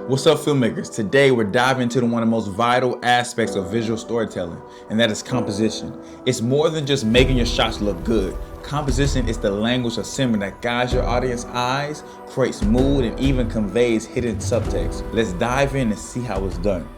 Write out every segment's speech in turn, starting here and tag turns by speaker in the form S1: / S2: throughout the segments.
S1: What's up, filmmakers? Today we're diving into one of the most vital aspects of visual storytelling, and that is composition. It's more than just making your shots look good. Composition is the language of cinema that guides your audience eyes, creates mood, and even conveys hidden subtext. Let's dive in and see how it's done.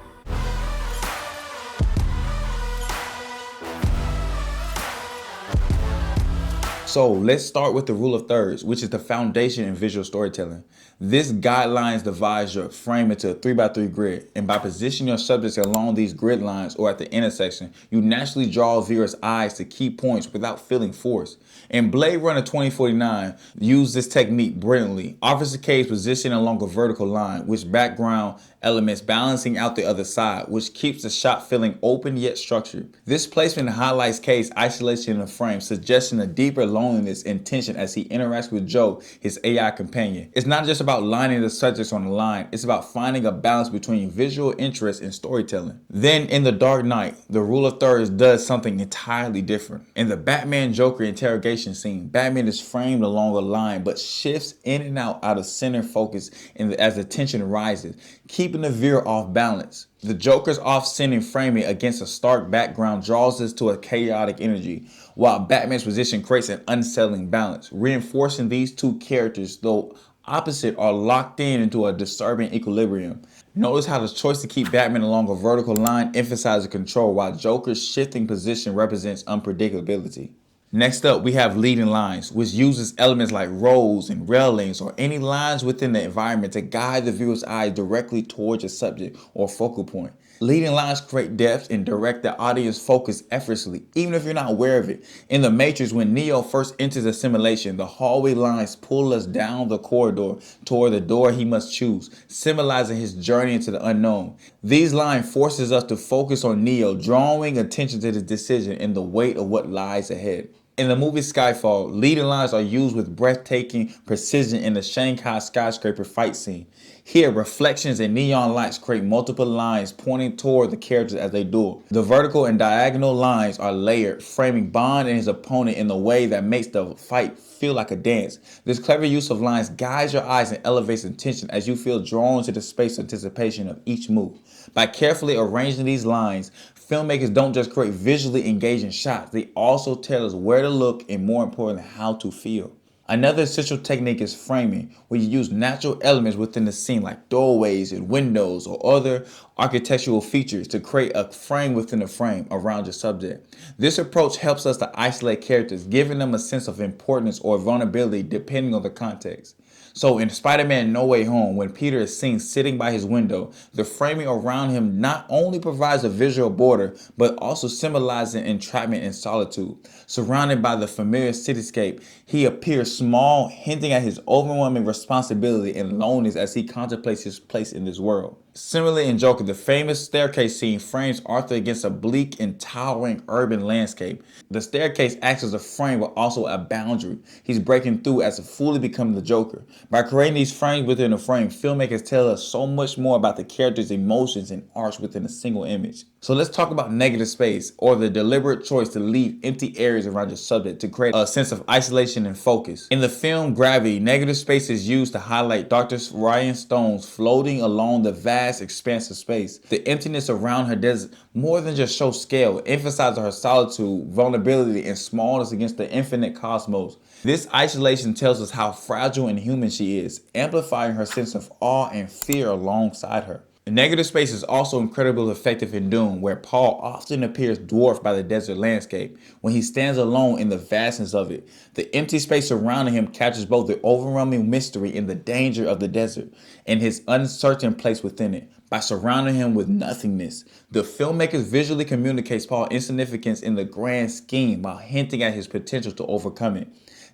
S1: So let's start with the rule of thirds, which is the foundation in visual storytelling. This guidelines divides your frame into a 3x3 grid, and by positioning your subjects along these grid lines or at the intersection, you naturally draw viewers' eyes to key points without feeling forced. And Blade Runner 2049 used this technique brilliantly, Officer K's position along a vertical line, which background elements balancing out the other side, which keeps the shot feeling open yet structured. This placement highlights K's isolation in the frame, suggesting a deeper loneliness and tension as he interacts with Joe, his AI companion. It's not just about lining the subjects on the line, it's about finding a balance between visual interest and storytelling. Then in The Dark Knight, the rule of thirds does something entirely different. In the Batman Joker interrogation scene, Batman is framed along a line but shifts in and out of center focus as the tension rises, keeping the viewer off balance. The Joker's off-center framing against a stark background draws us to a chaotic energy, while Batman's position creates an unsettling balance. Reinforcing these two characters, though opposite, are locked into a disturbing equilibrium. Notice how the choice to keep Batman along a vertical line emphasizes control, while Joker's shifting position represents unpredictability. Next up, we have leading lines, which uses elements like rows and railings or any lines within the environment to guide the viewer's eye directly towards a subject or focal point. Leading lines create depth and direct the audience focus effortlessly, even if you're not aware of it. In The Matrix, when Neo first enters a simulation, the hallway lines pull us down the corridor toward the door he must choose, symbolizing his journey into the unknown. These lines forces us to focus on Neo, drawing attention to the decision and the weight of what lies ahead. In the movie Skyfall, leading lines are used with breathtaking precision in the Shanghai skyscraper fight scene. Here, reflections and neon lights create multiple lines pointing toward the characters as they duel. The vertical and diagonal lines are layered, framing Bond and his opponent in a way that makes the fight feel like a dance. This clever use of lines guides your eyes and elevates attention as you feel drawn to the space of anticipation of each move. By carefully arranging these lines, filmmakers don't just create visually engaging shots, they also tell us where to look and, more importantly, how to feel. Another essential technique is framing, where you use natural elements within the scene like doorways and windows or other architectural features to create a frame within a frame around your subject. This approach helps us to isolate characters, giving them a sense of importance or vulnerability depending on the context. So in Spider-Man No Way Home, when Peter is seen sitting by his window, the framing around him not only provides a visual border, but also symbolizes entrapment and solitude. Surrounded by the familiar cityscape, he appears small, hinting at his overwhelming responsibility and loneliness as he contemplates his place in this world. Similarly, in Joker, the famous staircase scene frames Arthur against a bleak and towering urban landscape. The staircase acts as a frame but also a boundary. He's breaking through as to fully become the Joker. By creating these frames within a frame, filmmakers tell us so much more about the character's emotions and arcs within a single image. So let's talk about negative space, or the deliberate choice to leave empty areas around your subject to create a sense of isolation and focus. In the film Gravity, negative space is used to highlight Dr. Ryan Stones floating along the vast expanse of space. The emptiness around her does more than just show scale, it emphasizes her solitude, vulnerability, and smallness against the infinite cosmos. This isolation tells us how fragile and human she is, amplifying her sense of awe and fear alongside her. Negative space is also incredibly effective in Dune, where Paul often appears dwarfed by the desert landscape. When he stands alone in the vastness of it, the empty space surrounding him captures both the overwhelming mystery and the danger of the desert, and his uncertain place within it. By surrounding him with nothingness, the filmmakers visually communicates Paul's insignificance in the grand scheme while hinting at his potential to overcome it.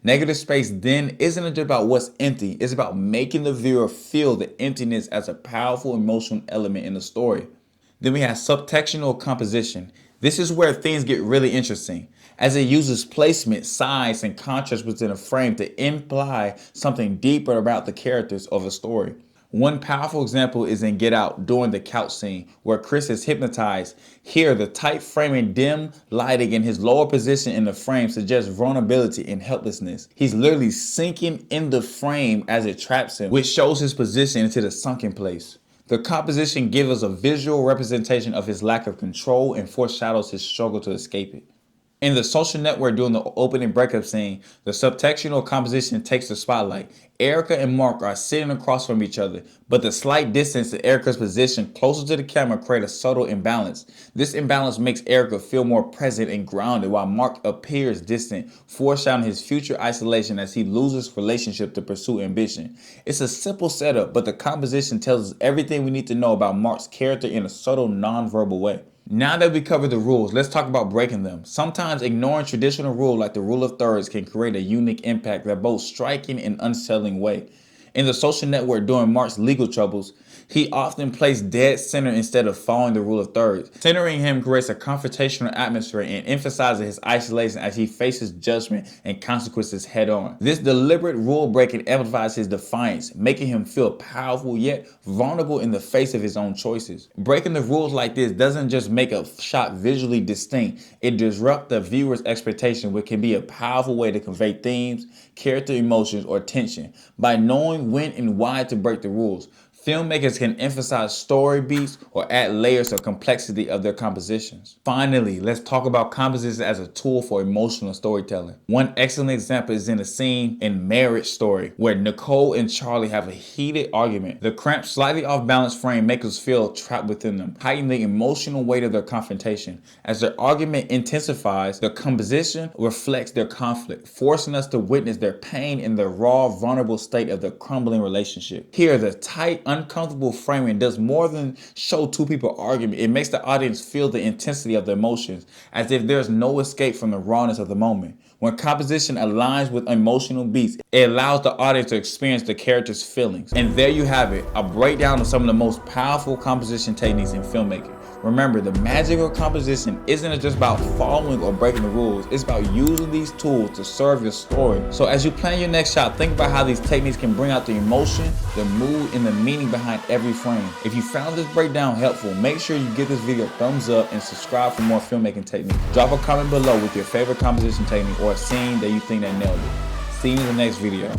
S1: Negative space then isn't just about what's empty, it's about making the viewer feel the emptiness as a powerful emotional element in the story. Then we have subtextual composition. This is where things get really interesting, as it uses placement, size, and contrast within a frame to imply something deeper about the characters of a story. One powerful example is in Get Out during the couch scene where Chris is hypnotized. Here, the tight framing, dim lighting, and his lower position in the frame suggests vulnerability and helplessness. He's literally sinking in the frame as it traps him, which shows his position into the sunken place. The composition gives us a visual representation of his lack of control and foreshadows his struggle to escape it. In the social network during the opening breakup scene, the subtextual composition takes the spotlight. Erica and Mark are sitting across from each other, but the slight distance in Erica's position closer to the camera creates a subtle imbalance. This imbalance makes Erica feel more present and grounded, while Mark appears distant, foreshadowing his future isolation as he loses relationship to pursue ambition. It's a simple setup, but the composition tells us everything we need to know about Mark's character in a subtle, non-verbal way. Now that we covered the rules, let's talk about breaking them. Sometimes ignoring traditional rules like the rule of thirds can create a unique impact that both striking and unsettling way. In the social network during Mark's legal troubles, he often placed dead center instead of following the rule of thirds. Centering him creates a confrontational atmosphere and emphasizes his isolation as he faces judgment and consequences head on. This deliberate rule breaking amplifies his defiance, making him feel powerful yet vulnerable in the face of his own choices. Breaking the rules like this doesn't just make a shot visually distinct, it disrupts the viewer's expectation, which can be a powerful way to convey themes, character emotions, or tension. By knowing when and why to break the rules, filmmakers can emphasize story beats or add layers of complexity of their compositions. Finally, let's talk about composition as a tool for emotional storytelling. One excellent example is in a scene in Marriage Story where Nicole and Charlie have a heated argument. The cramped, slightly off balance frame makes us feel trapped within them, heightening the emotional weight of their confrontation. As their argument intensifies, the composition reflects their conflict, forcing us to witness their pain in the raw, vulnerable state of the crumbling relationship. Here, the tight, uncomfortable framing does more than show two people arguing. It makes the audience feel the intensity of the emotions, as if there's no escape from the rawness of the moment. When composition aligns with emotional beats, it allows the audience to experience the character's feelings. And there you have it, a breakdown of some of the most powerful composition techniques in filmmaking. Remember, the magic of composition isn't just about following or breaking the rules, it's about using these tools to serve your story. So as you plan your next shot, think about how these techniques can bring out the emotion, the mood, and the meaning behind every frame. If you found this breakdown helpful, make sure you give this video a thumbs up and subscribe for more filmmaking techniques. Drop a comment below with your favorite composition technique or a scene that you think that nailed it. See you in the next video.